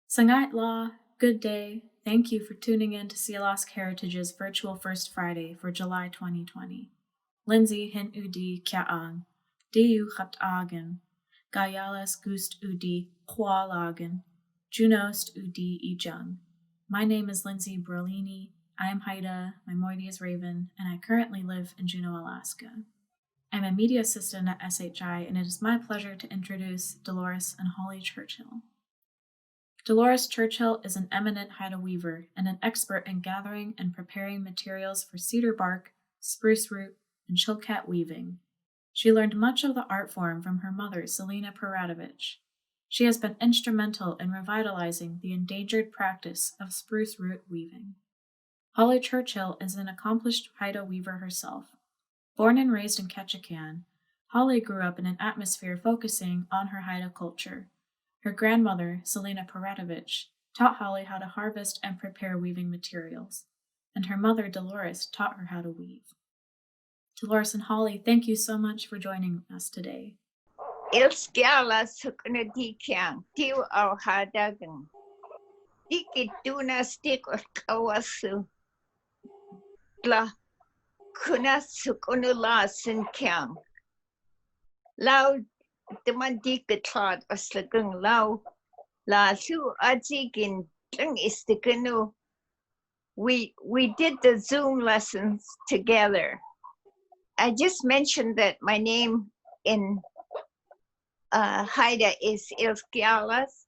Sangat La, good day. Thank you for tuning in to Sealaska Heritage's virtual First Friday for July 2020. Lyndsey hin udi kyaang, diu chapt agen, gayalas gust udi hualagen, junost udi ijung. My name is Lyndsey Brollini. I am Haida, my moiety is Raven, and I currently live in Juneau, Alaska. I'm a media assistant at SHI, and it is my pleasure to introduce Delores and Holly Churchill. Dolores Churchill is an eminent Haida weaver and an expert in gathering and preparing materials for cedar bark, spruce root, and chilkat weaving. She learned much of the art form from her mother, Selena Paratovich. She has been instrumental in revitalizing the endangered practice of spruce root weaving. Holly Churchill is an accomplished Haida weaver herself. Born and raised in Ketchikan, Holly grew up in an atmosphere focusing on her Haida culture. Her grandmother, Selena Paratovich, taught Holly how to harvest and prepare weaving materials, and her mother, Dolores, taught her how to weave. Delores and Holly, thank you so much for joining us today. Ilskiala sukuna dikyang, tiu au hadagan. Dikituna stik of kawasu. Bla kuna sukunula sinkyang. Lau demandikatlad aslagung lau. La su adzigin tung istikanu. We did the Zoom lessons together. I just mentioned that my name in Haida is Ilskialas,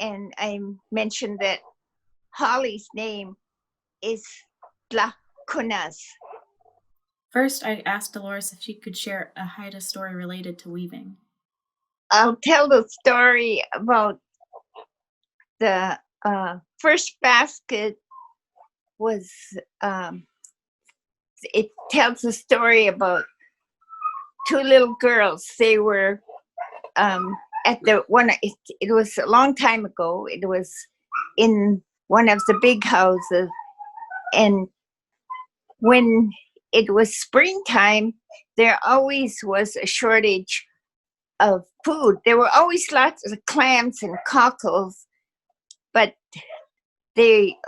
and I mentioned that Holly's name is Tlakunas. First, I asked Dolores if she could share a Haida story related to weaving. I'll tell the story about the first basket was, it tells a story about two little girls. They were at the one, it was a long time ago. It was in one of the big houses. And when it was springtime, there always was a shortage of food. There were always lots of clams and cockles, but they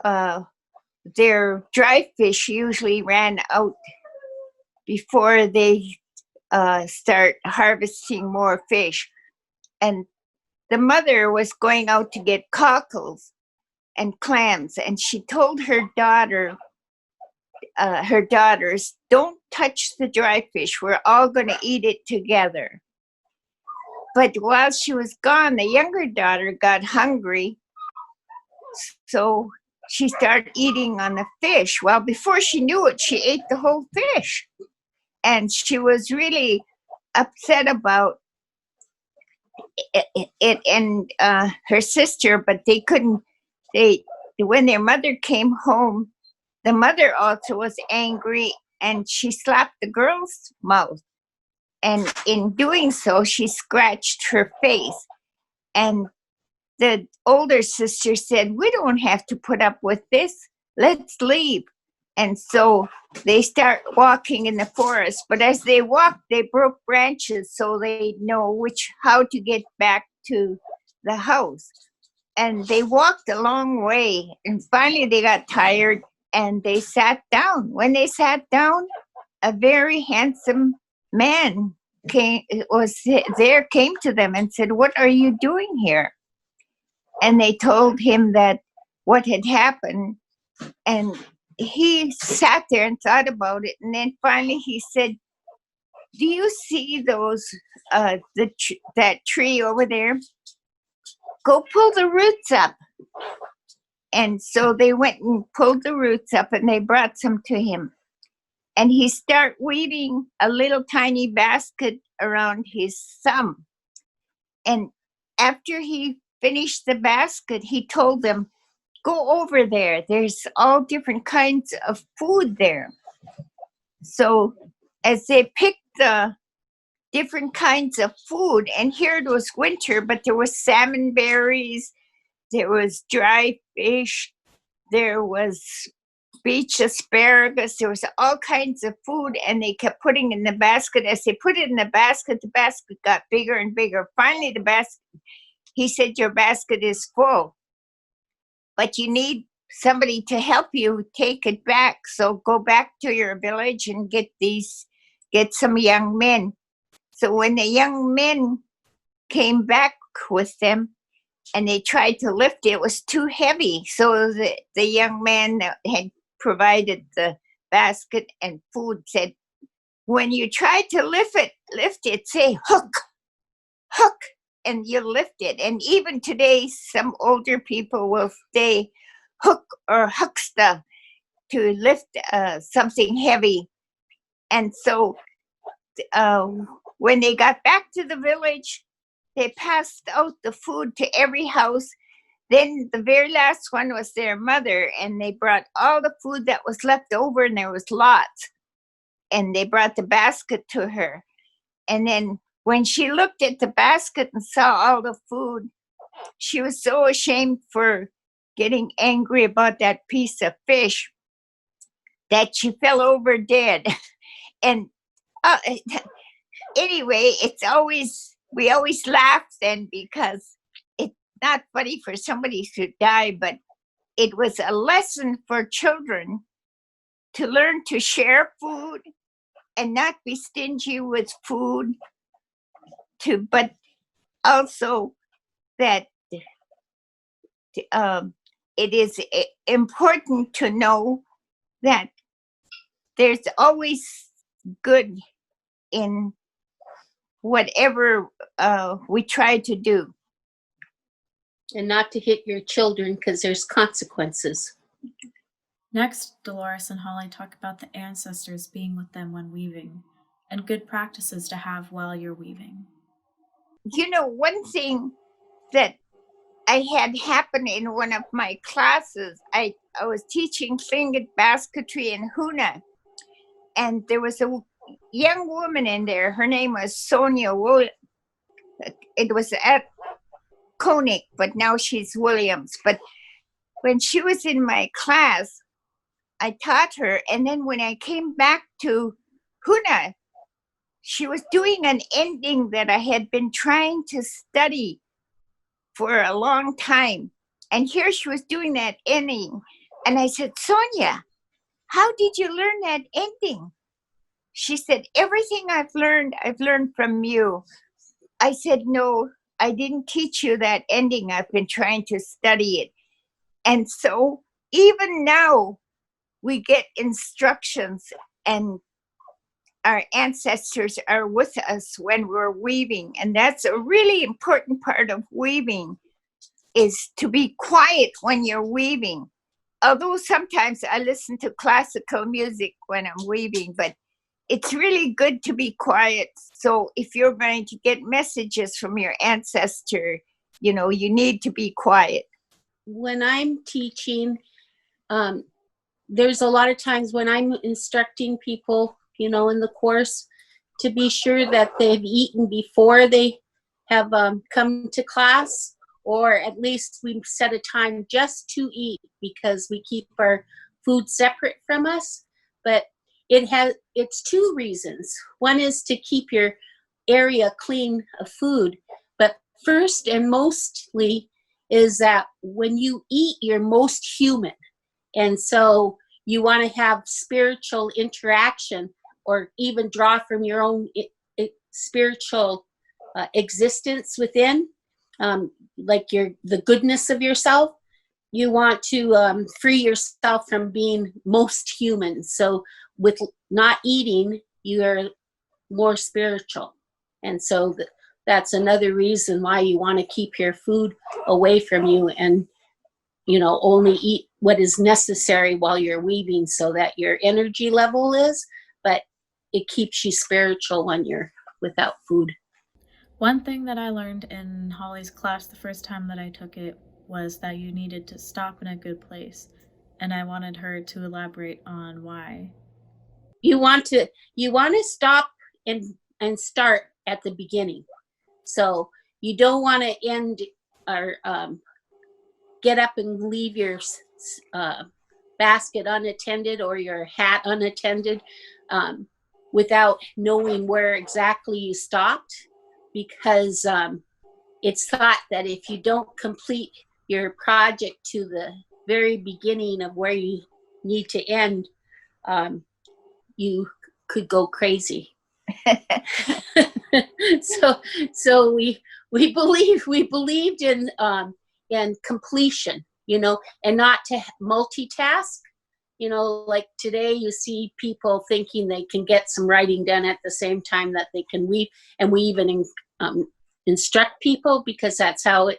their dry fish usually ran out before they start harvesting more fish. And the mother was going out to get cockles and clams, and she told her daughters, don't touch the dry fish. We're all going to eat it together. But while she was gone, the younger daughter got hungry, so she started eating on the fish. Well, before she knew it, she ate the whole fish. And she was really upset about it and her sister, but they couldn't, when their mother came home, the mother also was angry, and she slapped the girl's mouth. And in doing so, she scratched her face. And the older sister said, we don't have to put up with this. Let's leave. And so they start walking in the forest. But as they walked, they broke branches so they know how to get back to the house. And they walked a long way. And finally they got tired and they sat down. When they sat down, a very handsome man came to them and said, what are you doing here? And they told him that what had happened, and he sat there and thought about it. And then finally he said, do you see those that tree over there? Go pull the roots up. And so they went and pulled the roots up, and they brought some to him. And he started weaving a little tiny basket around his thumb. And after he finished the basket, he told them, go over there. There's all different kinds of food there. So as they picked the different kinds of food, and here it was winter, but there was salmon berries, there was dry fish, there was beach asparagus, there was all kinds of food, and they kept putting in the basket. As they put it in the basket got bigger and bigger. Finally, he said, your basket is full. but you need somebody to help you take it back. So go back to your village and get some young men. So when the young men came back with them and they tried to lift it, it was too heavy. So the young man that had provided the basket and food said, when you try to lift it, say hook, hook, and you lift it. And even today, some older people will say hook or hucksta to lift something heavy. And so uh, when they got back to the village, they passed out the food to every house. Then the very last one was their mother, and they brought all the food that was left over, and there was lots. And they brought the basket to her. And then when she looked at the basket and saw all the food, she was so ashamed for getting angry about that piece of fish that she fell over dead. And uh, anyway, we always laugh then because it's not funny for somebody to die, but it was a lesson for children to learn to share food and not be stingy with food, but also that it is important to know that there's always good in whatever we try to do. And not to hit your children because there's consequences. Next, Delores and Holly talk about the ancestors being with them when weaving and good practices to have while you're weaving. You know, one thing that I had happen in one of my classes, I was teaching tlingit basketry in Huna, and there was a young woman in there. Her name was Sonia It was at Koenig, but now she's Williams. But when she was in my class, I taught her, and then when I came back to Huna, she was doing an ending that I had been trying to study for a long time. And here she was doing that ending. And I said, Sonia, how did you learn that ending? She said, everything I've learned from you. I said, no, I didn't teach you that ending. I've been trying to study it. And so even now we get instructions, and our ancestors are with us when we're weaving. And that's a really important part of weaving, is to be quiet when you're weaving. Although sometimes I listen to classical music when I'm weaving, but it's really good to be quiet. So if you're going to get messages from your ancestor, you know, you need to be quiet. When I'm teaching, there's a lot of times when I'm instructing people, you know, in the course, to be sure that they've eaten before they have come to class, or at least we set a time just to eat, because we keep our food separate from us. But it's two reasons. One is to keep your area clean of food, but first and mostly is that when you eat, you're most human. And so you want to have spiritual interaction, or even draw from your own spiritual existence within, like the goodness of yourself. You want to free yourself from being most human. So with not eating, you're more spiritual. And so that's another reason why you want to keep your food away from you, and, you know, only eat what is necessary while you're weaving, so that your energy level is, but it keeps you spiritual when you're without food. One thing that I learned in Holly's class the first time that I took it was that you needed to stop in a good place, and I wanted her to elaborate on why. You want to stop and start at the beginning. So you don't want to end or get up and leave your basket unattended or your hat unattended without knowing where exactly you stopped, because it's thought that if you don't complete your project to the very beginning of where you need to end, you could go crazy. so we believed in completion, and not to multitask. Like today you see people thinking they can get some writing done at the same time that they can weave, and we even instruct people, because that's how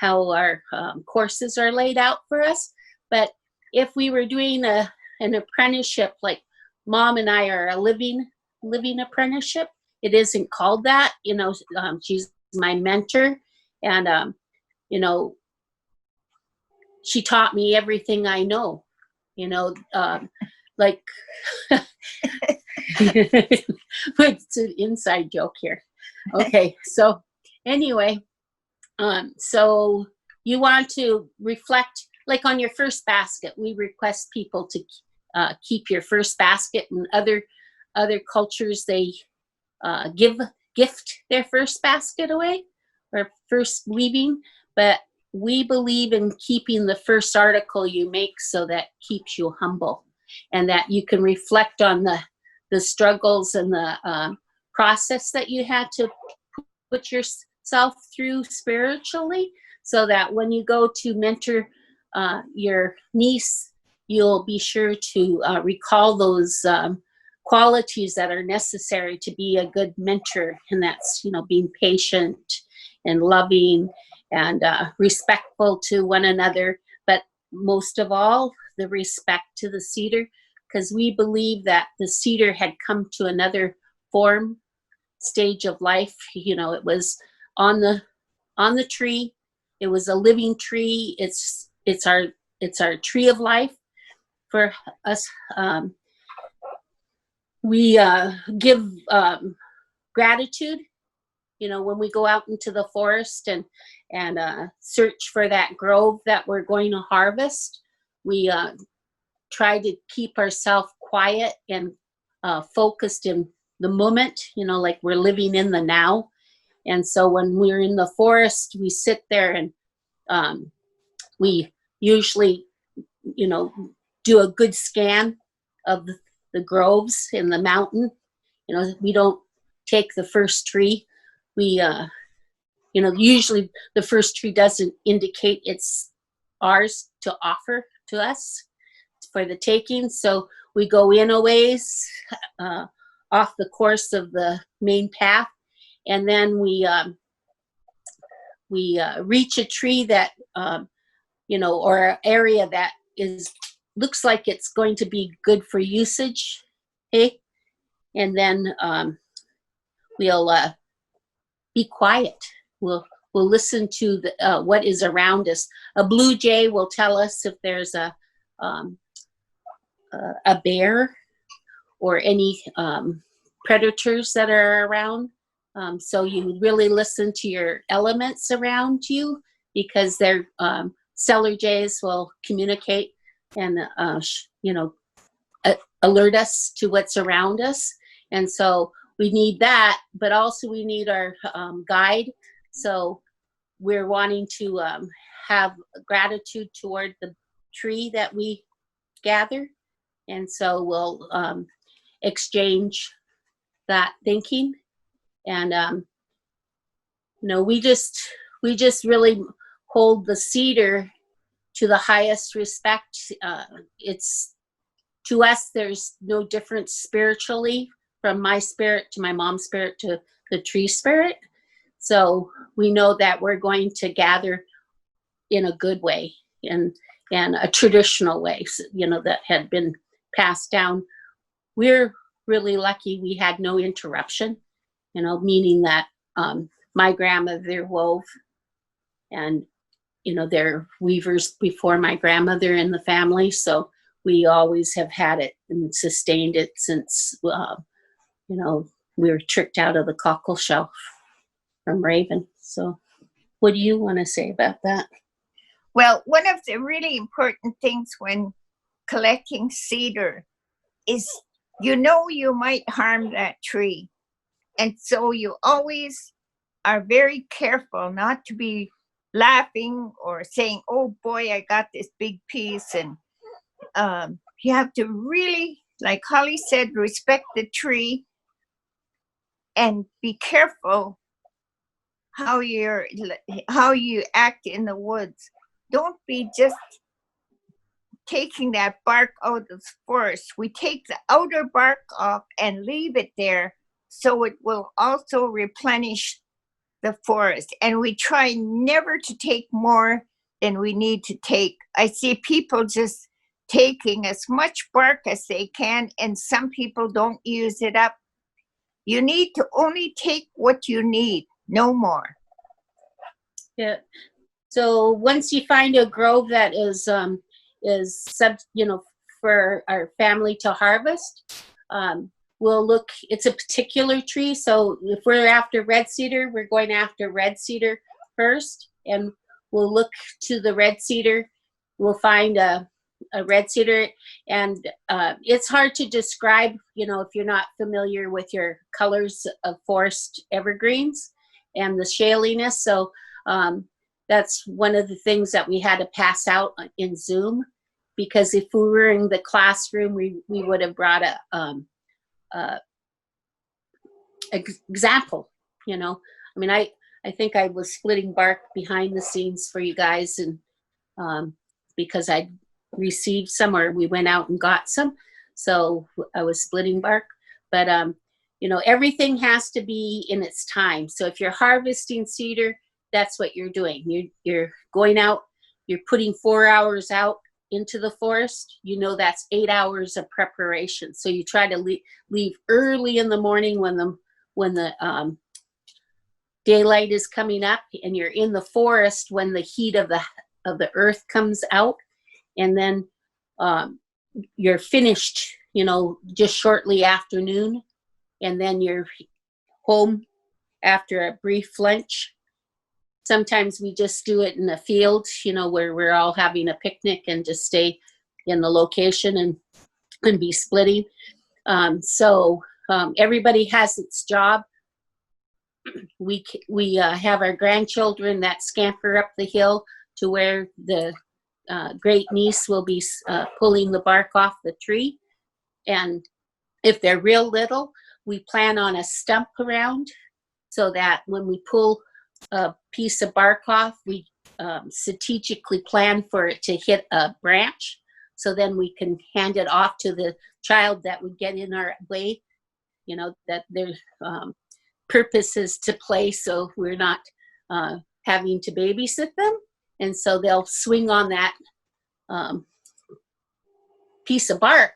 our courses are laid out for us. But if we were doing an apprenticeship, like Mom and I are a living apprenticeship, it isn't called that. She's my mentor, and she taught me everything I know. Like it's an inside joke here. Okay, so anyway, so you want to reflect, like on your first basket. We request people to keep your first basket. And other cultures, they gift their first basket away, or first weaving. But we believe in keeping the first article you make, so that keeps you humble, and that you can reflect on the struggles and the process that you had to put yourself through spiritually, so that when you go to mentor your niece, you'll be sure to recall those qualities that are necessary to be a good mentor. And that's, being patient and loving and respectful to one another. But most of all, the respect to the cedar, because we believe that the cedar had come to another stage of life. It was on the tree. It was a living tree. It's our tree of life. For us, we give gratitude. When we go out into the forest and search for that grove that we're going to harvest, we try to keep ourselves quiet and focused in the moment, like we're living in the now. And so when we're in the forest, we sit there and we usually, do a good scan of the groves in the mountain. We don't take the first tree. We, usually the first tree doesn't indicate it's ours to offer to us for the taking. So we go in a ways off the course of the main path, and then we reach a tree that, or an area that looks like it's going to be good for usage. Okay, and then we'll be quiet. We'll listen to what is around us. A blue jay will tell us if there's a bear or any predators that are around. So you really listen to your elements around you, because their cellar jays will communicate and alert us to what's around us. And so we need that, but also we need our guide. So we're wanting to have gratitude toward the tree that we gather. And so we'll exchange that thinking. And we just really hold the cedar to the highest respect. It's, to us, there's no difference spiritually from my spirit to my mom's spirit to the tree spirit. So we know that we're going to gather in a good way and a traditional way, that had been passed down. We're really lucky we had no interruption, meaning that my grandmother wove, and there are weavers before my grandmother in the family, so we always have had it and sustained it since we were tricked out of the cockle shell from Raven. So what do you want to say about that? Well, one of the really important things when collecting cedar is, you might harm that tree. And so you always are very careful not to be laughing or saying, oh boy, I got this big piece. And you have to really, like Holly said, respect the tree and be careful how you act in the woods. Don't be just taking that bark out of the forest. We take the outer bark off and leave it there so it will also replenish the forest. And we try never to take more than we need to take. I see people just taking as much bark as they can, and some people don't use it up. You need to only take what you need, no more. Yeah. So once you find a grove that is for our family to harvest, we'll look. It's a particular tree. So if we're after red cedar, we're going after red cedar first, and we'll look to the red cedar. We'll find a red cedar, and it's hard to describe, if you're not familiar with your colors of forest evergreens and the shaliness. So that's one of the things that we had to pass out in Zoom, because if we were in the classroom, we would have brought a example. I think I was splitting bark behind the scenes for you guys, and because I received some, or we went out and got some, so I was splitting bark. But everything has to be in its time. So if you're harvesting cedar, that's what you're doing. You're going out, you're putting 4 hours out into the forest. That's 8 hours of preparation. So you try to leave early in the morning when the daylight is coming up, and you're in the forest when the heat of the earth comes out, and then you're finished, just shortly after noon, and then you're home after a brief lunch. Sometimes we just do it in a field, where we're all having a picnic and just stay in the location and be splitting. So everybody has its job. We have our grandchildren that scamper up the hill to where the great niece will be pulling the bark off the tree. And if they're real little, we plan on a stump around, so that when we pull a piece of bark off, we strategically plan for it to hit a branch, so then we can hand it off to the child that would get in our way, that their purpose is to play, so we're not having to babysit them. And so they'll swing on that piece of bark,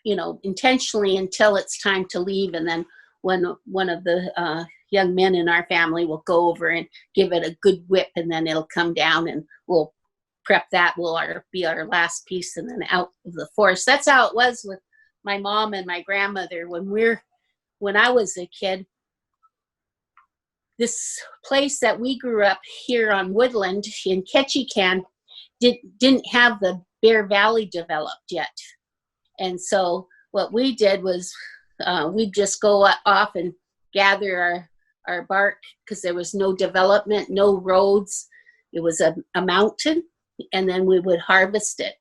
intentionally, until it's time to leave. And then when one of the young men in our family will go over and give it a good whip, and then it'll come down, and we'll prep that. Will be our last piece, and then out of the forest. That's how it was with my mom and my grandmother when I was a kid. This place that we grew up here on Woodland in Ketchikan didn't have the Bear Valley developed yet. And so what we did was we'd just go off and gather our bark, because there was no development, no roads. It was a mountain, and then we would harvest it,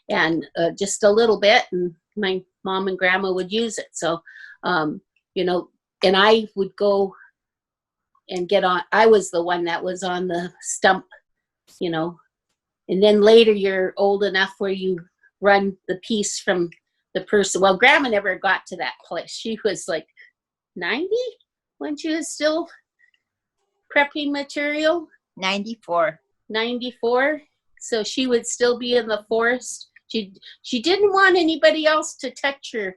and just a little bit, and my mom and grandma would use it. So, and I would go and get on. I was the one that was on the stump, and then later you're old enough where you run the piece from the person. Well, grandma never got to that place. She was like 90 when she was still prepping material. 94. So she would still be in the forest. She didn't want anybody else to touch her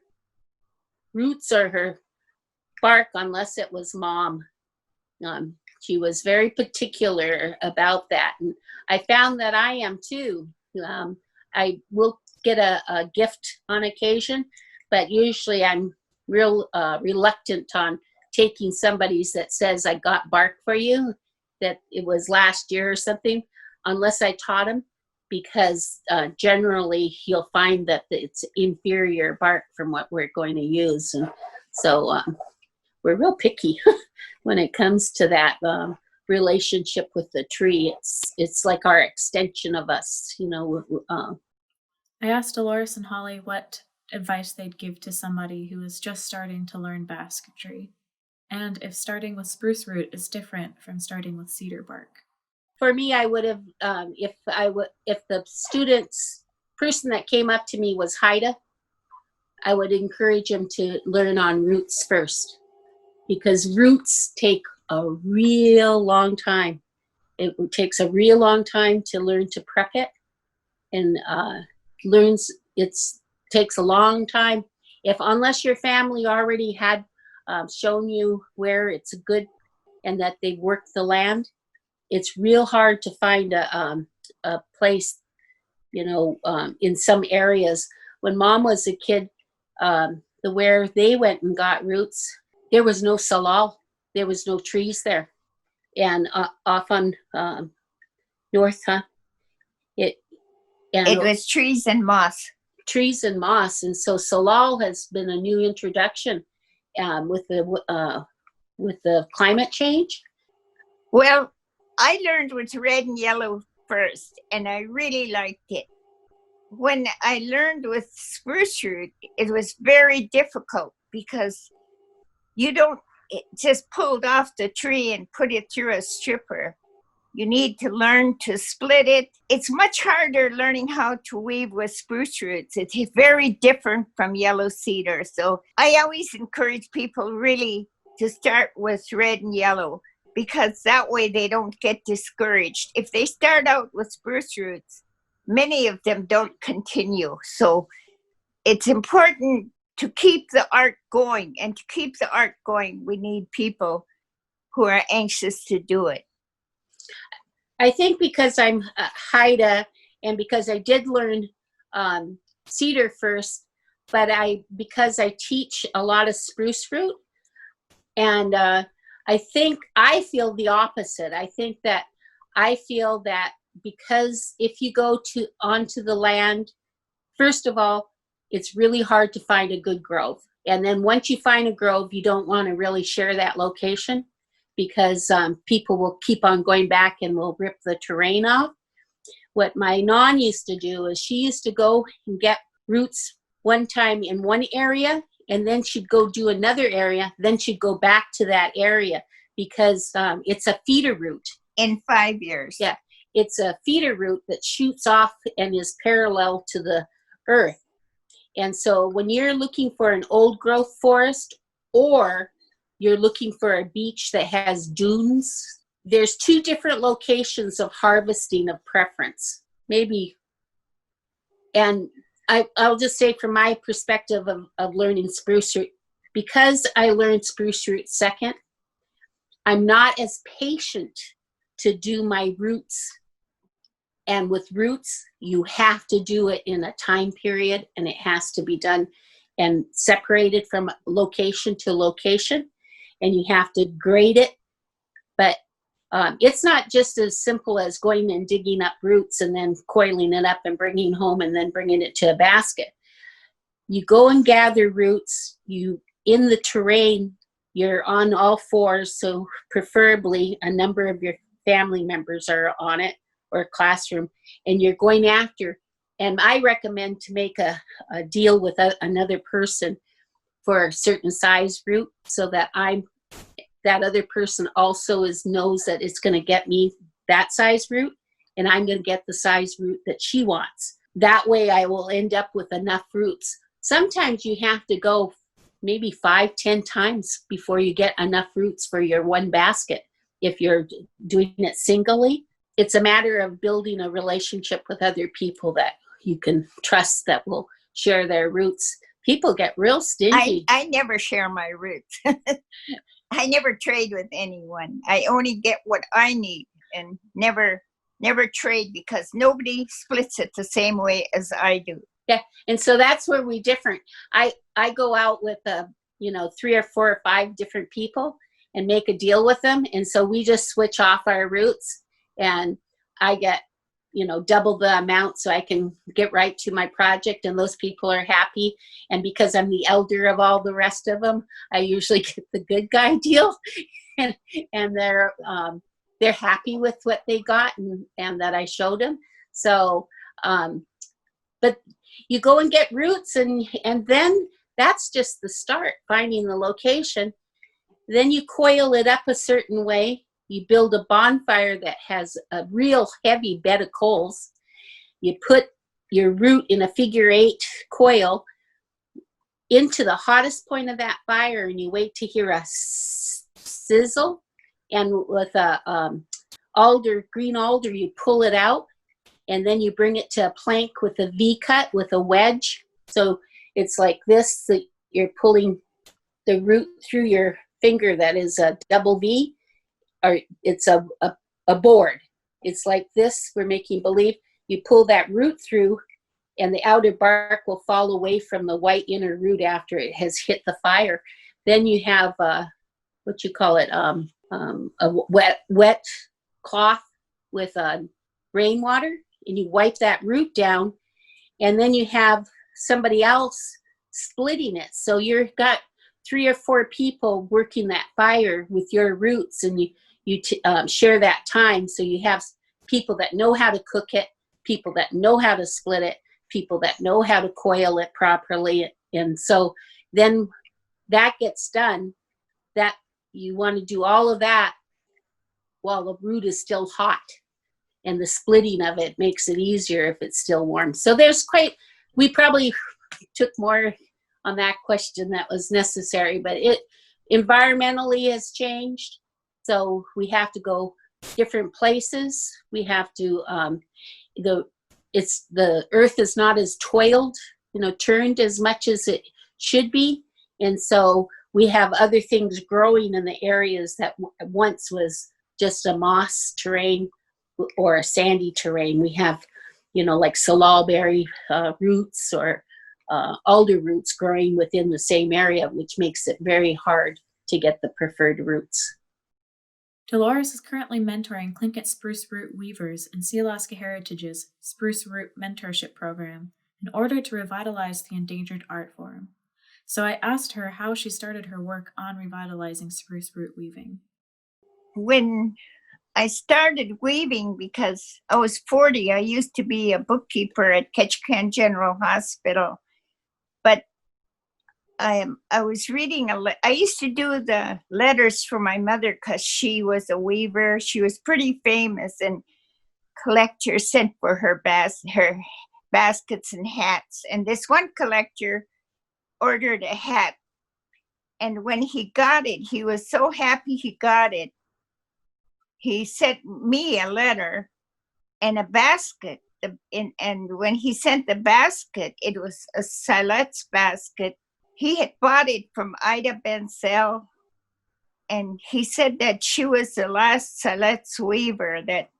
roots or her bark unless it was mom. She was very particular about that, and I found that I am too. I will get a gift on occasion, but usually I'm real reluctant on taking somebody's that says I got bark for you, that it was last year or something, unless I taught them, because generally you'll find that it's inferior bark from what we're going to use. And so we're real picky when it comes to that. relationship with the tree. It's like our extension of us, I asked Delores and Holly what advice they'd give to somebody who is just starting to learn basketry, and if starting with spruce root is different from starting with cedar bark. For me, I would have, if the person that came up to me was Haida, I would encourage him to learn on roots first, because roots take a real long time. It takes a real long time to learn to prep it, and takes a long time. Unless your family already had shown you where it's good and that they've worked the land, it's real hard to find a place, in some areas. When Mom was a kid, where they went and got roots, there was no salal, there was no trees there. And off on north, it was trees and moss. Trees and moss, and so salal has been a new introduction with the climate change. Well, I learned with red and yellow first, and I really liked it. When I learned with spruce root, it was very difficult because you don't just pulled off the tree and put it through a stripper. You need to learn to split it. It's much harder learning how to weave with spruce roots. It's very different from yellow cedar. So I always encourage people really to start with red and yellow, because that way they don't get discouraged. If they start out with spruce roots, many of them don't continue. So it's important to keep the art going, and to keep the art going, we need people who are anxious to do it. I think because I'm Haida, and because I did learn cedar first, but because I teach a lot of spruce root, and I feel the opposite. I feel that because if you go onto the land, first of all, it's really hard to find a good grove. And then once you find a grove, you don't want to really share that location, because people will keep on going back and will rip the terrain off. What my non used to do is she used to go and get roots one time in one area, and then she'd go do another area, then she'd go back to that area, because it's a feeder root. In 5 years. Yeah, it's a feeder root that shoots off and is parallel to the earth. And so when you're looking for an old growth forest, or you're looking for a beach that has dunes, there's two different locations of harvesting of preference, maybe. And I'll just say from my perspective of learning spruce root, because I learned spruce root second, I'm not as patient to do my roots. And with roots, you have to do it in a time period, and it has to be done and separated from location to location, and you have to grade it. But it's not just as simple as going and digging up roots and then coiling it up and bringing home and then bringing it to a basket. You go and gather roots, in the terrain, you're on all fours, so preferably a number of your family members are on it, or classroom, and you're going after. And I recommend to make a deal with another person for a certain size root, so that that other person also knows that it's going to get me that size root, and I'm going to get the size root that she wants. That way I will end up with enough roots. Sometimes you have to go maybe 5-10 times before you get enough roots for your one basket. If you're doing it singly, it's a matter of building a relationship with other people that you can trust that will share their roots. People get real stingy. I never share my roots. I never trade with anyone. I only get what I need, and never trade, because nobody splits it the same way as I do. Yeah, and so that's where we different. I go out with 3 or 4 or 5 different people and make a deal with them, and so we just switch off our roots, and I get double the amount, so I can get right to my project, and those people are happy. And because I'm the elder of all the rest of them, I usually get the good guy deal, and they're they're happy with what they got and that I showed them. So, but you go and get roots, and then that's just the start, finding the location. Then you coil it up a certain way. You build a bonfire that has a real heavy bed of coals. You put your root in a figure-8 coil into the hottest point of that fire, and you wait to hear a sizzle. And with a green alder, you pull it out, and then you bring it to a plank with a V-cut with a wedge. So it's like this, that you're pulling the root through your finger that is a double V, or it's a board. It's like this, we're making believe. You pull that root through, and the outer bark will fall away from the white inner root after it has hit the fire. Then you have a wet cloth with rainwater, and you wipe that root down, and then you have somebody else splitting it. So you've got 3 or 4 people working that fire with your roots, and you share that time. So you have people that know how to cook it, people that know how to split it, people that know how to coil it properly. And so then that gets done. That you want to do all of that while the root is still hot, and the splitting of it makes it easier if it's still warm. So we probably took more on that question that was necessary, but it environmentally has changed. So we have to go different places. We have to, the earth is not as turned as much as it should be. And so we have other things growing in the areas that once was just a moss terrain or a sandy terrain. We have, like salalberry roots or alder roots growing within the same area, which makes it very hard to get the preferred roots. Delores is currently mentoring Tlingit spruce root weavers in Sealaska Heritage's Spruce Root Mentorship Program in order to revitalize the endangered art form. So I asked her how she started her work on revitalizing spruce root weaving. When I started weaving, because I was 40, I used to be a bookkeeper at Ketchikan General Hospital. But I was reading I used to do the letters for my mother because she was a weaver. She was pretty famous, and collectors sent for her baskets and hats. And this one collector ordered a hat, and when he got it, he was so happy he got it. He sent me a letter and a basket. And when he sent the basket, it was a Siletz basket. He had bought it from Ida Benzel, and he said that she was the last Siletz weaver, that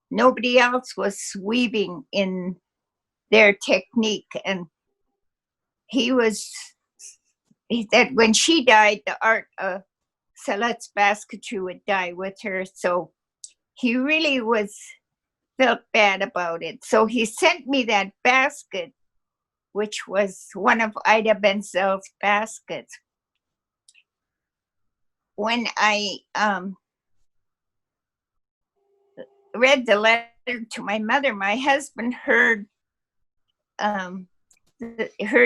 nobody else was weaving in their technique. And that when she died, the art of Siletz basketry would die with her. So he really felt bad about it. So he sent me that basket, which was one of Ida Benzel's baskets. When I read the letter to my mother, my husband heard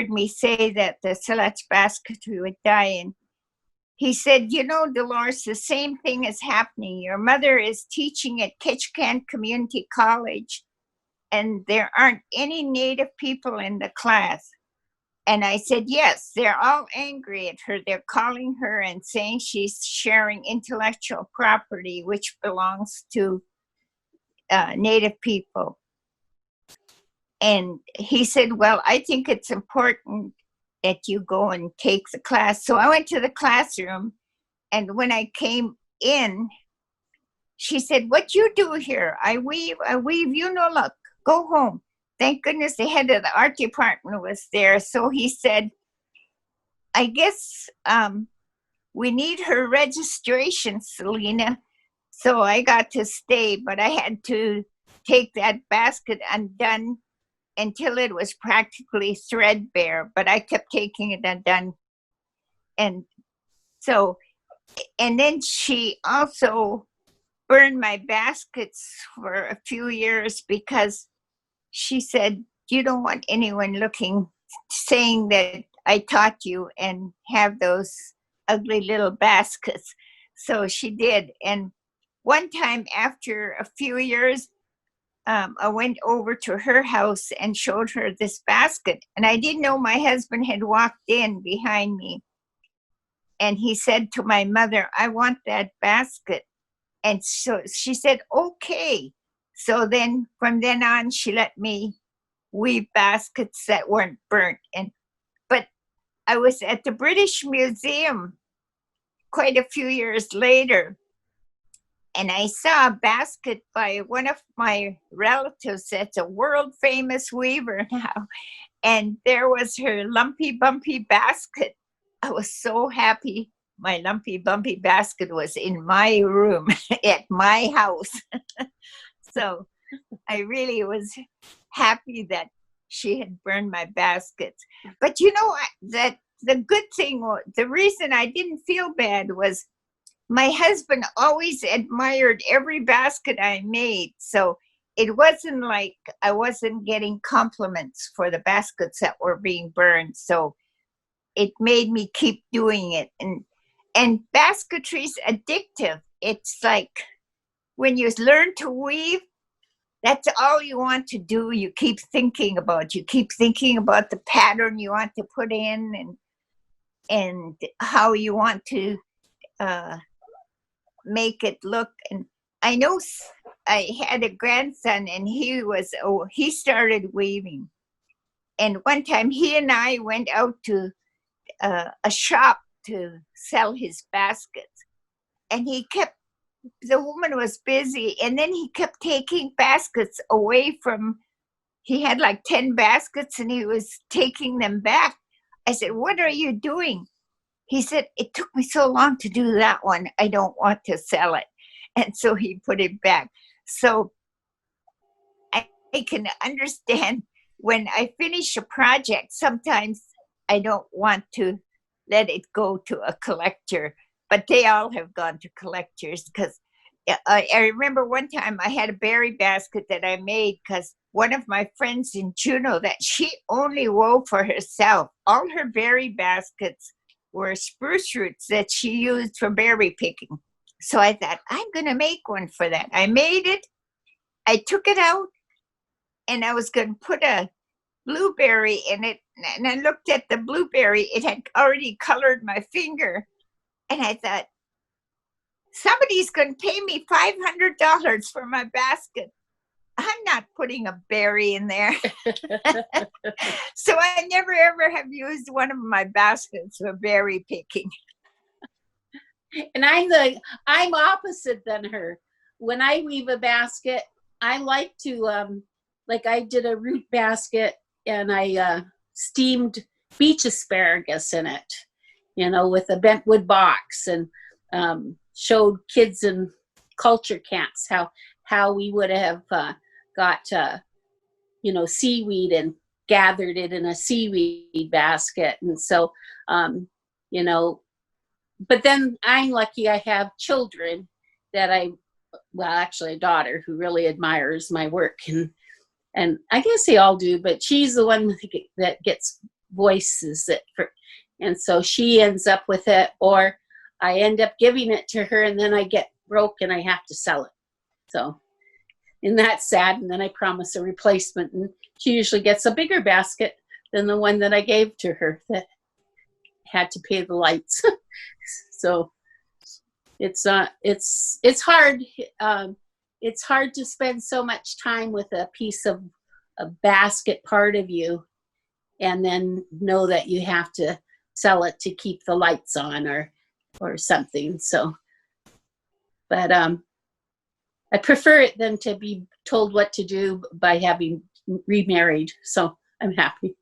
me say that the Siletz basketry would die, and he said, Delores, the same thing is happening. Your mother is teaching at Ketchikan Community College, and there aren't any Native people in the class. And I said, yes, they're all angry at her. They're calling her and saying she's sharing intellectual property, which belongs to Native people. And he said, well, I think it's important that you go and take the class. So I went to the classroom, and when I came in, she said, what you do here? I weave, look, go home. Thank goodness the head of the art department was there. So he said, I guess we need her registration, Selena. So I got to stay, but I had to take that basket undone until it was practically threadbare, but I kept taking it undone. And then she also burn my baskets for a few years because she said, you don't want anyone looking, saying that I taught you and have those ugly little baskets. So she did. And one time after a few years, I went over to her house and showed her this basket. And I didn't know my husband had walked in behind me. And he said to my mother, I want that basket. And so she said, okay. So then from then on, she let me weave baskets that weren't burnt. But I was at the British Museum quite a few years later, and I saw a basket by one of my relatives that's a world famous weaver now. And there was her lumpy bumpy basket. I was so happy. My lumpy bumpy basket was in my room at my house. So I really was happy that she had burned my baskets. But you know that the good thing, the reason I didn't feel bad was my husband always admired every basket I made. So it wasn't like I wasn't getting compliments for the baskets that were being burned. So it made me keep doing it. And basketry's addictive. It's like when you learn to weave, that's all you want to do. You keep thinking about the pattern you want to put in and how you want to make it look. And I know I had a grandson, and he started weaving. And one time he and I went out to a shop to sell his baskets, and the woman was busy, and then he kept taking baskets away from, he had like 10 baskets and he was taking them back. I said, what are you doing? He said, it took me so long to do that one, I don't want to sell it. And so he put it back. So I can understand when I finish a project, sometimes I don't want to let it go to a collector, but they all have gone to collectors. Because I remember one time I had a berry basket that I made because one of my friends in Juneau, that she only wove for herself. All her berry baskets were spruce roots that she used for berry picking. So I thought, I'm going to make one for that. I made it. I took it out, and I was going to put a blueberry in it. And I looked at the blueberry. It had already colored my finger. And I thought, somebody's going to pay me $500 for my basket. I'm not putting a berry in there. So I never ever have used one of my baskets for berry picking. And I'm opposite than her. When I weave a basket, I like to like I did a root basket, and I steamed beach asparagus in it, with a bent wood box, and showed kids in culture camps how we would have got seaweed and gathered it in a seaweed basket. And so but then I'm lucky I have children that actually a daughter who really admires my work, and I guess they all do, but she's the one that gets voices and so she ends up with it, or I end up giving it to her, and then I get broke and I have to sell it. So, and that's sad. And then I promise a replacement, and she usually gets a bigger basket than the one that I gave to her that had to pay the lights. So it's hard. It's hard to spend so much time with a piece of a basket part of you, and then know that you have to sell it to keep the lights on or something. So, but I prefer it than to be told what to do by having remarried. So I'm happy.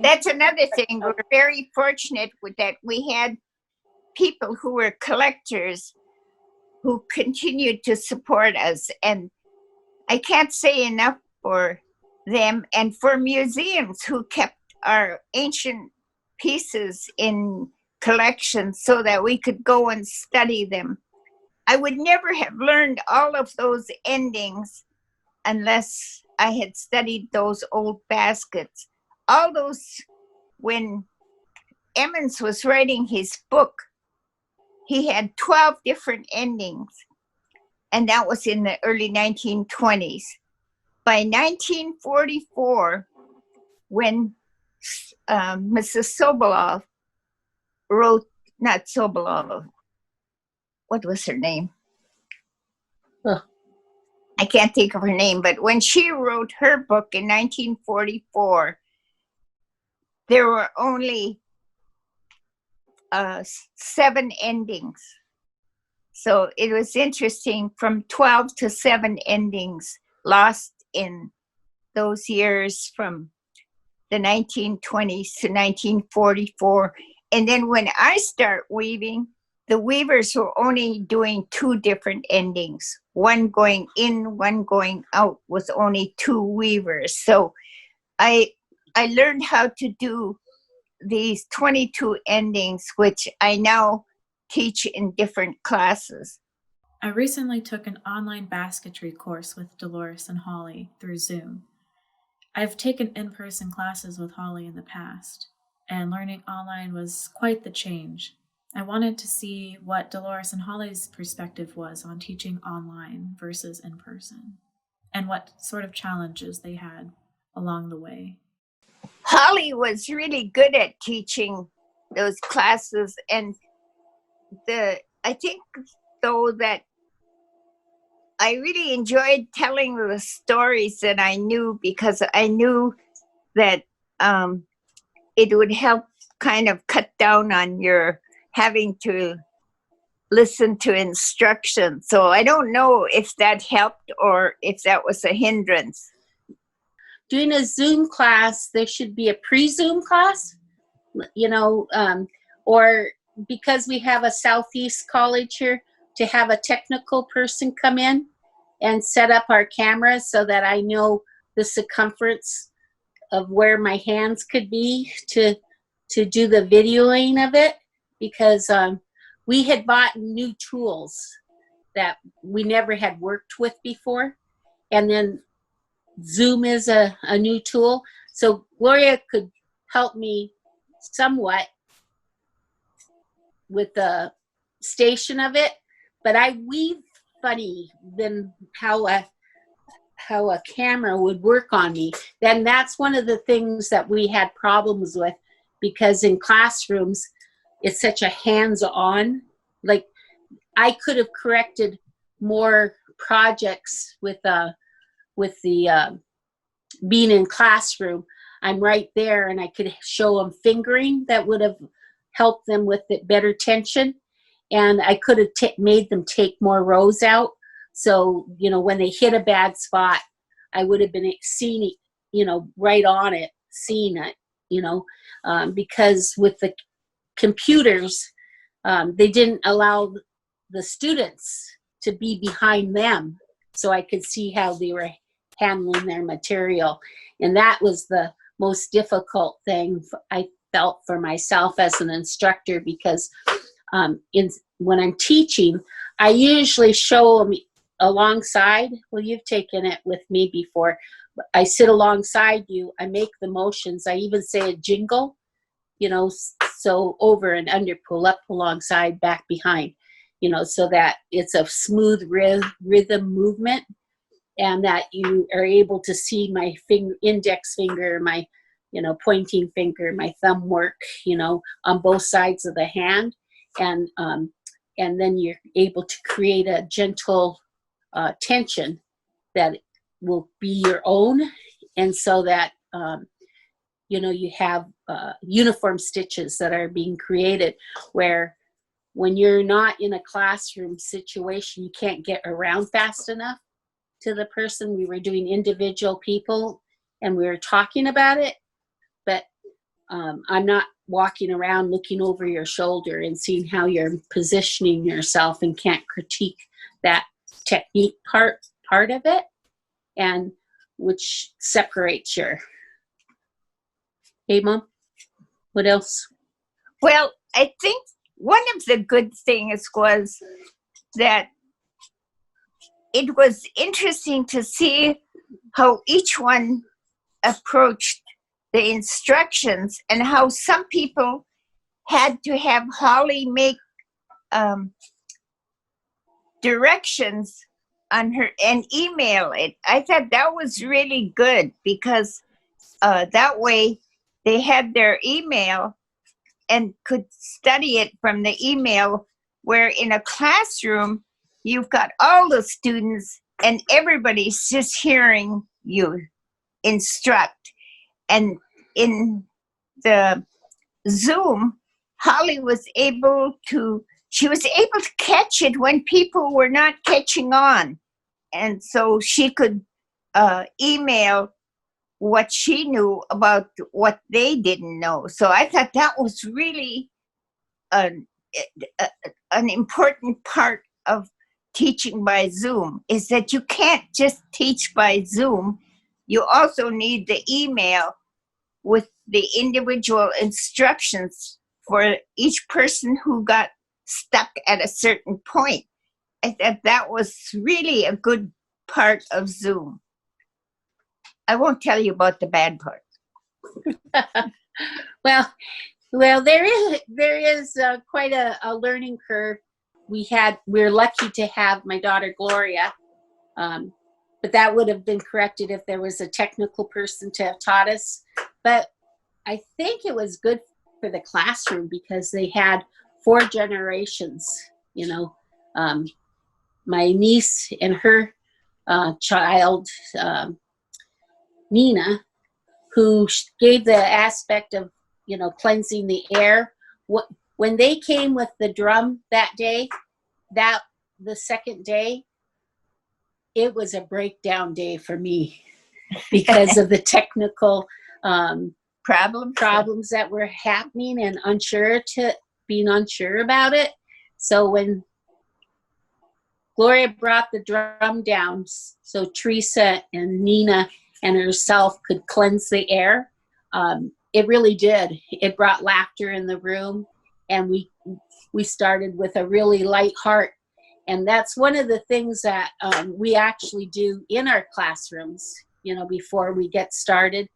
That's another thing. We're very fortunate with that. We had people who were collectors who continued to support us. And I can't say enough for them, and for museums who kept our ancient pieces in collections so that we could go and study them. I would never have learned all of those endings unless I had studied those old baskets. All those, when Emmons was writing his book, he had 12 different endings, and that was in the early 1920s. By 1944, when Mrs. Sobolov wrote, not Sobolov, what was her name? Huh. I can't think of her name, but when she wrote her book in 1944, there were only 7 endings. So it was interesting, from 12 to 7 endings lost in those years from the 1920s to 1944. And then when I start weaving, the weavers were only doing 2 different endings. One going in, one going out, was only 2 weavers. So I learned how to do these 22 endings, which I now teach in different classes. I recently took an online basketry course with Delores and Holly through Zoom. I've taken in-person classes with Holly in the past, and learning online was quite the change. I wanted to see what Delores and Holly's perspective was on teaching online versus in person, and what sort of challenges they had along the way. Holly was really good at teaching those classes, and I think though that I really enjoyed telling the stories that I knew, because I knew that it would help kind of cut down on your having to listen to instructions. So I don't know if that helped or if that was a hindrance. Doing a Zoom class, there should be a pre-Zoom class, or because we have a Southeast college here, to have a technical person come in and set up our cameras so that I know the circumference of where my hands could be to do the videoing of it, because we had bought new tools that we never had worked with before, and then Zoom is a new tool. So Gloria could help me somewhat with the station of it, but I weave funny than how a camera would work on me. Then that's one of the things that we had problems with, because in classrooms it's such a hands-on, like I could have corrected more projects with the being in classroom. I'm right there and I could show them fingering that would have helped them with the better tension, and I could have made them take more rows out, so when they hit a bad spot I would have been seeing it, right on it, seeing it, because with the computers they didn't allow the students to be behind them, so I could see how they were handling their material. And that was the most difficult thing I felt for myself as an instructor, because when I'm teaching, I usually show them alongside. Well, you've taken it with me before. I sit alongside you, I make the motions, I even say a jingle, so over and under, pull up, alongside, back, behind, so that it's a smooth rhythm movement, and that you are able to see my index finger, my pointing finger, my thumb work, on both sides of the hand, and then you're able to create a gentle tension that will be your own, and so that you have uniform stitches that are being created, where when you're not in a classroom situation, you can't get around fast enough to the person. We were doing individual people and we were talking about it, but I'm not walking around looking over your shoulder and seeing how you're positioning yourself, and can't critique that technique part of it, and which separates your. Hey, Mom, what else? Well, I think one of the good things was that it was interesting to see how each one approached the instructions and how some people had to have Holly make directions on her and email it. I thought that was really good because that way they had their email and could study it from the email, where in a classroom you've got all the students and everybody's just hearing you instruct. And in the Zoom, Holly was able to catch it when people were not catching on. And so she could email what she knew about what they didn't know. So I thought that was really an important part of teaching by Zoom, is that you can't just teach by Zoom. You also need the email with the individual instructions for each person who got stuck at a certain point. I thought that was really a good part of Zoom. I won't tell you about the bad part. Well, there is quite a learning curve. We're lucky to have my daughter Gloria, but that would have been corrected if there was a technical person to have taught us. But I think it was good for the classroom because they had 4 generations. You know, my niece and her child, Nina, who gave the aspect of, you know, cleansing the air. When they came with the drum that day, the second day, it was a breakdown day for me because of the technical problems that were happening and being unsure about it. So when Gloria brought the drum down so Teresa and Nina and herself could cleanse the air, it really did. It brought laughter in the room, and we started with a really light heart. And that's one of the things that we actually do in our classrooms, you know, before we get started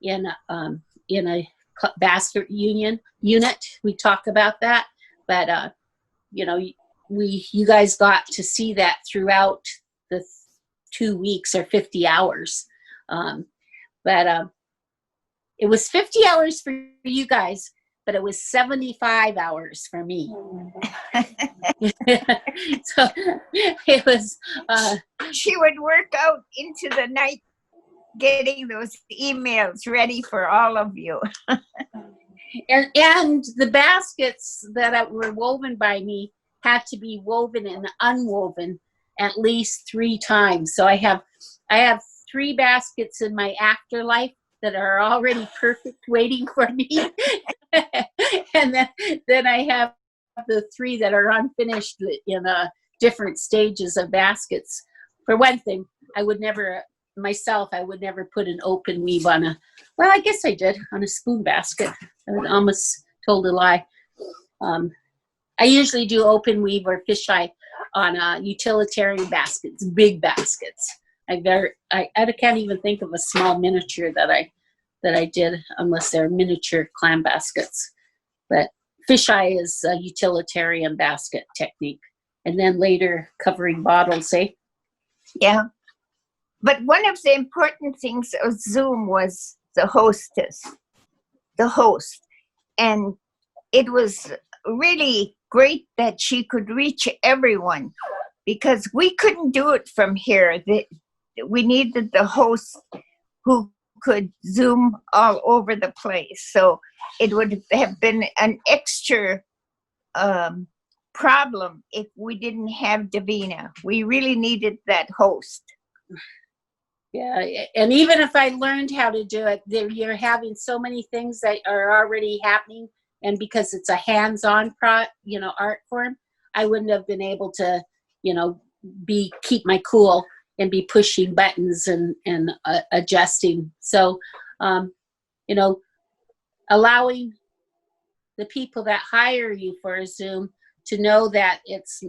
in a basket unit. We talk about that, but you know, you guys got to see that throughout the 2 weeks or 50 hours. But it was 50 hours for you guys, but it was 75 hours for me. So it was. She would work out into the night getting those emails ready for all of you. And the baskets that were woven by me had to be woven and unwoven at least 3 times. So I have 3 baskets in my afterlife that are already perfect waiting for me. And then I have the 3 that are unfinished in different stages of baskets. For one thing, I would never put an open weave on well, I guess I did, on a spoon basket. I almost told a lie. I usually do open weave or fisheye on utilitarian baskets, big baskets. I can't even think of a small miniature that I did unless they're miniature clam baskets. But fisheye is a utilitarian basket technique. And then later covering bottles, eh? Yeah. But one of the important things of Zoom was the host. And it was really great that she could reach everyone, because we couldn't do it from here. We needed the host who could Zoom all over the place. So it would have been an extra problem if we didn't have Davina. We really needed that host. Yeah, and even if I learned how to do it, you're having so many things that are already happening, and because it's a hands-on art form, I wouldn't have been able to, keep my cool and be pushing buttons and adjusting. So, allowing the people that hire you for a Zoom to know that it's,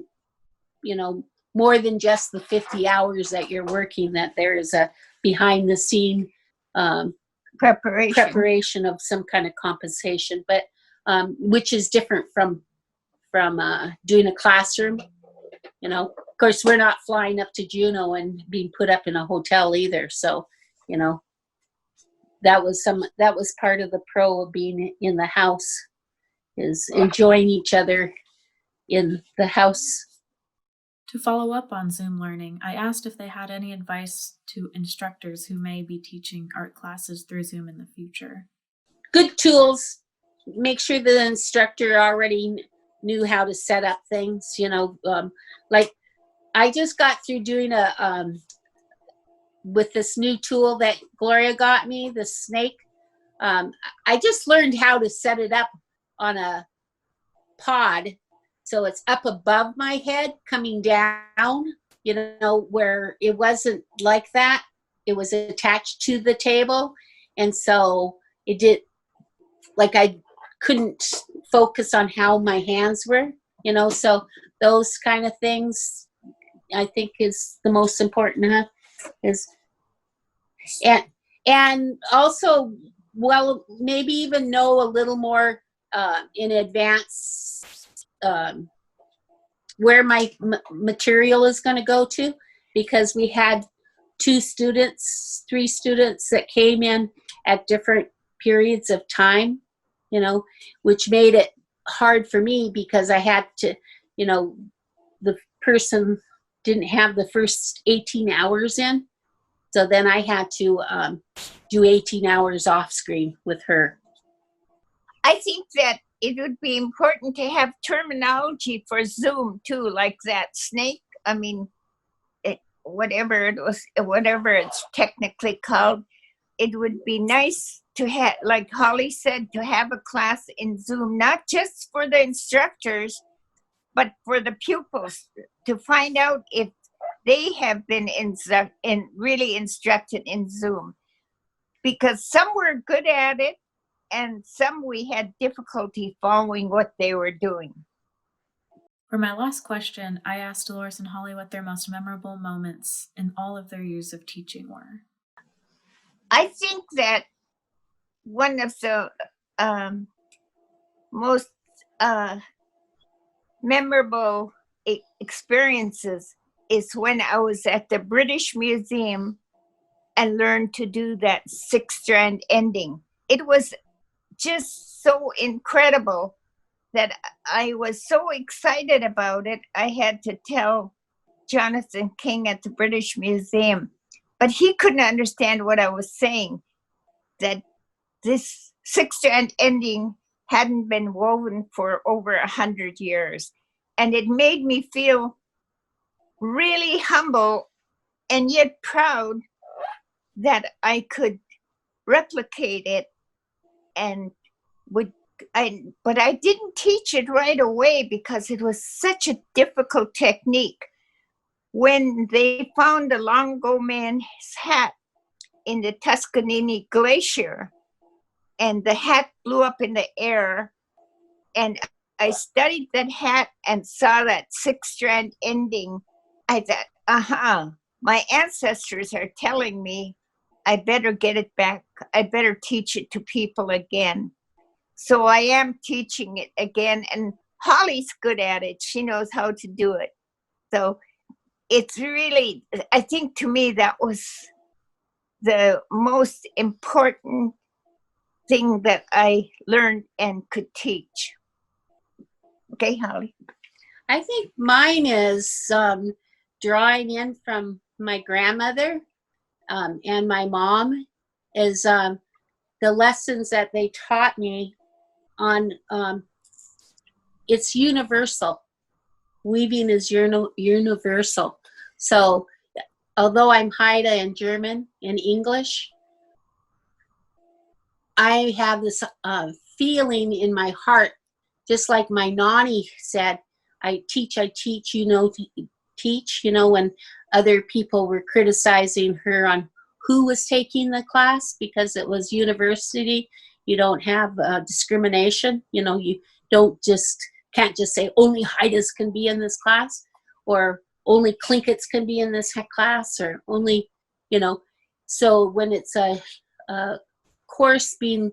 more than just the 50 hours that you're working, that there is a behind the scene preparation of some kind of compensation, but which is different from doing a classroom. Of course, we're not flying up to Juneau and being put up in a hotel either. So, that was part of the pro of being in the house, is enjoying each other in the house. To follow up on Zoom learning, I asked if they had any advice to instructors who may be teaching art classes through Zoom in the future. Good tools. Make sure the instructor already knew how to set up things. Like I just got through doing with this new tool that Gloria got me, the snake. I just learned how to set it up on a pod. So it's up above my head, coming down, where it wasn't like that. It was attached to the table. And so it did, like I couldn't focus on how my hands were, so those kind of things I think is the most important, and also, well, maybe even know a little more in advance where my material is going to go to, because we had 3 students that came in at different periods of time, which made it hard for me because I had to, the person didn't have the first 18 hours in. So then I had to do 18 hours off screen with her. I think that it would be important to have terminology for Zoom too, like that snake. I mean, whatever it's technically called, it would be nice to have, like Holly said, to have a class in Zoom, not just for the instructors, but for the pupils, to find out if they have been really instructed in Zoom, because some were good at it and some we had difficulty following what they were doing. For my last question, I asked Delores and Holly what their most memorable moments in all of their years of teaching were. I think that one of the most memorable experiences is when I was at the British Museum and learned to do that 6-strand ending. It was just so incredible that I was so excited about it. I had to tell Jonathan King at the British Museum, but he couldn't understand what I was saying, that this 6-strand ending hadn't been woven for over 100 years. And it made me feel really humble and yet proud that I could replicate it, but I didn't teach it right away because it was such a difficult technique. When they found the Longo man's hat in the Tuscanini Glacier, and the hat blew up in the air, and I studied that hat and saw that 6-strand ending, I thought, my ancestors are telling me I better get it back. I better teach it to people again. So I am teaching it again, and Holly's good at it. She knows how to do it. So it's really, I think to me that was the most important thing that I learned and could teach. Okay, Holly. I think mine is drawing in from my grandmother and my mom, is the lessons that they taught me on, it's universal. Weaving is universal. So although I'm Haida in German and English, I have this feeling in my heart, just like my Nani said, I teach, teach, when other people were criticizing her on who was taking the class because it was university. You don't have discrimination. You can't just say only Haidas can be in this class, or only Clinkets can be in this class, or only, so when it's a course being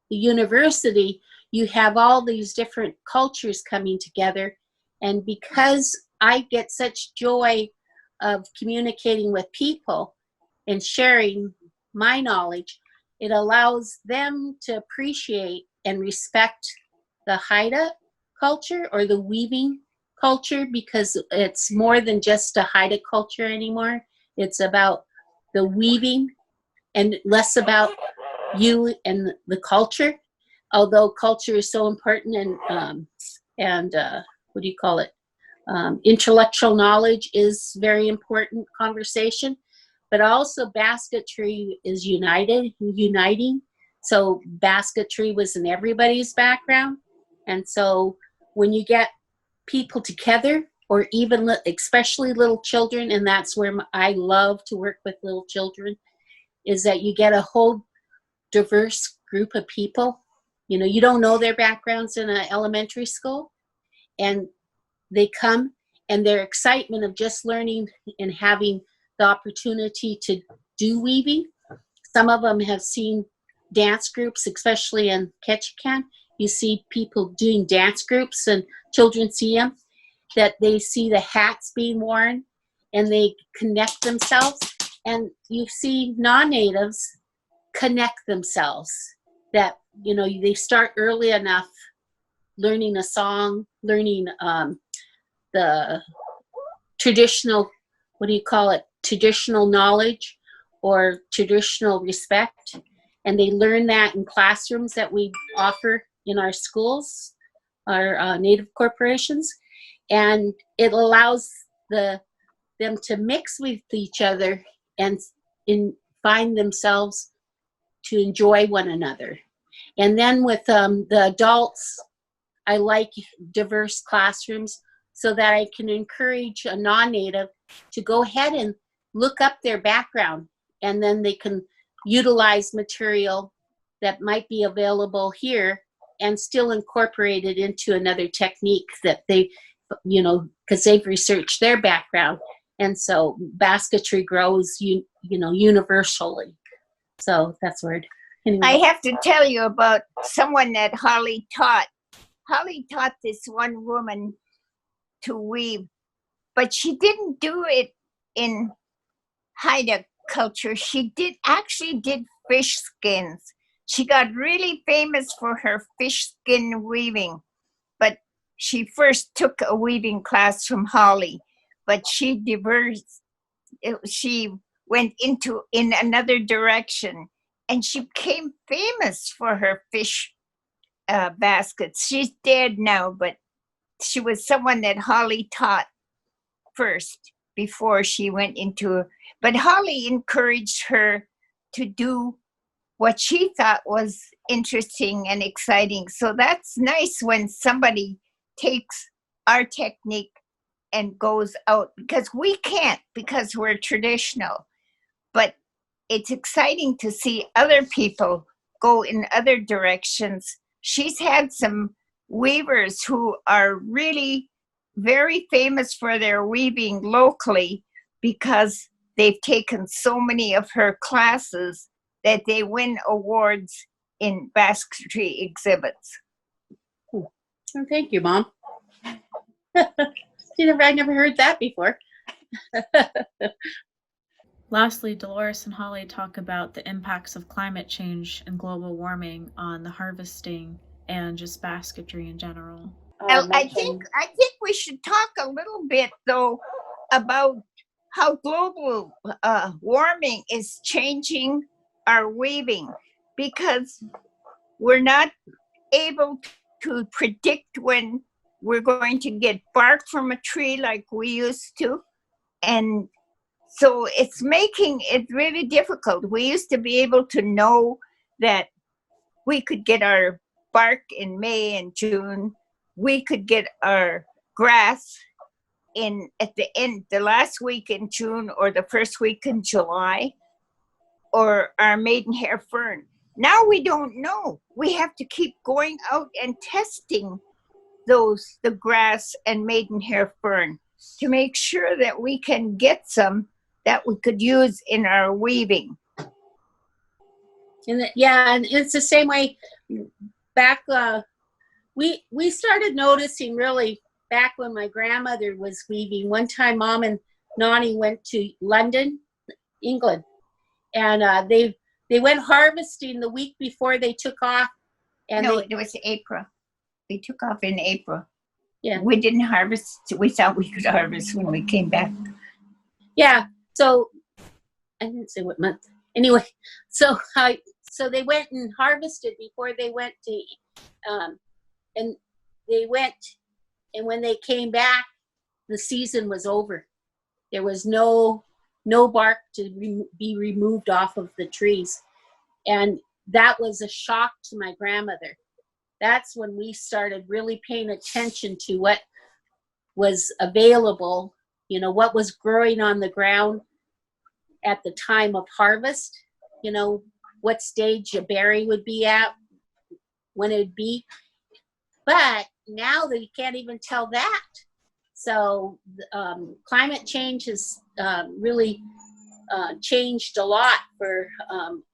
the university, you have all these different cultures coming together. And because I get such joy of communicating with people and sharing my knowledge, it allows them to appreciate and respect the Haida culture or the weaving culture, because it's more than just a Haida culture anymore. It's about the weaving and less about you and the culture, although culture is so important, and what do you call it? Intellectual knowledge is very important conversation, but also basketry is uniting. So basketry was in everybody's background. And so when you get people together, or even especially little children, and that's where I love to work with little children, is that you get a whole diverse group of people. You don't know their backgrounds in an elementary school, and they come, and their excitement of just learning and having the opportunity to do weaving. Some of them have seen dance groups, especially in Ketchikan. You see people doing dance groups, and children see them, that they see the hats being worn, and they connect themselves. And you see non-natives connect themselves, that they start early enough learning a song, learning the traditional, what do you call it, traditional knowledge or traditional respect. And they learn that in classrooms that we offer in our schools, our Native corporations. And it allows them to mix with each other and find themselves to enjoy one another. And then with the adults, I like diverse classrooms so that I can encourage a non-native to go ahead and look up their background, and then they can utilize material that might be available here and still incorporate it into another technique that they, because they've researched their background. And so basketry grows, universally. So that's weird. Anyway. I have to tell you about someone that Holly taught. Holly taught this one woman to weave, but she didn't do it in Haida culture. She actually did fish skins. She got really famous for her fish skin weaving, but she first took a weaving class from Holly, but she went in another direction, and she became famous for her fish baskets. She's dead now, but she was someone that Holly taught first before she went into. But Holly encouraged her to do what she thought was interesting and exciting. So that's nice when somebody takes our technique and goes out, because we can't, because we're traditional. But it's exciting to see other people go in other directions. She's had some weavers who are really very famous for their weaving locally, because they've taken so many of her classes that they win awards in basketry exhibits. Oh, thank you, Mom. I never heard that before. Lastly, Delores and Holly talk about the impacts of climate change and global warming on the harvesting and just basketry in general. I think we should talk a little bit, though, about how global warming is changing our weaving, because we're not able to predict when we're going to get bark from a tree like we used to. And so it's making it really difficult. We used to be able to know that we could get our bark in May and June. We could get our grass at the last week in June or the first week in July, or our maidenhair fern. Now we don't know. We have to keep going out and testing the grass and maidenhair fern. to make sure that we can get some that we could use in our weaving. And and it's the same way back. We started noticing really back when my grandmother was weaving. One time, Mom and Nani went to London, England, and they went harvesting the week before they took off. And No, it was April. They took off in April. Yeah. We didn't harvest. We thought we could harvest when we came back. Yeah. So I didn't say what month. Anyway, so they went and harvested before they went to, and they went, and when they came back, the season was over. There was no bark to be removed off of the trees, and that was a shock to my grandmother. That's when we started really paying attention to what was available, what was growing on the ground at the time of harvest, what stage a berry would be at, when it would be. But now that you can't even tell that. So climate change has really changed a lot for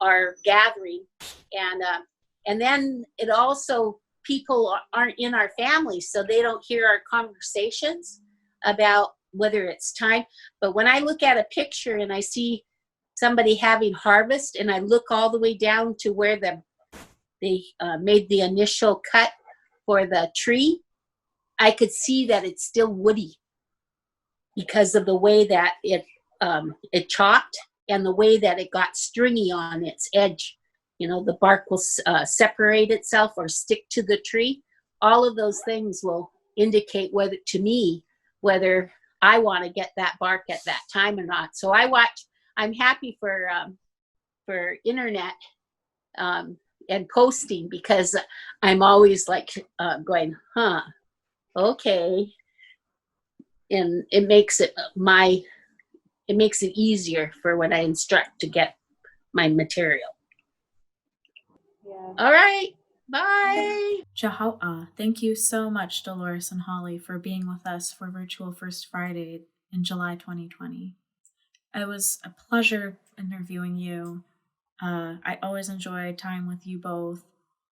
our gathering. And then it also, people aren't in our families, so they don't hear our conversations about whether it's time. But when I look at a picture and I see somebody having harvest, and I look all the way down to where they made the initial cut for the tree, I could see that it's still woody because of the way that it chopped and the way that it got stringy on its edge. The bark will separate itself or stick to the tree. All of those things will indicate whether I want to get that bark at that time or not. So I'm happy for internet and posting, because I'm always like going, okay. And it makes it easier for when I instruct to get my material. Yeah. All right. Bye. Jaho'a. Thank you so much, Delores and Holly, for being with us for Virtual First Friday in July 2020. It was a pleasure interviewing you. I always enjoy time with you both,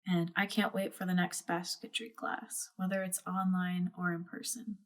and I can't wait for the next basketry class, whether it's online or in person.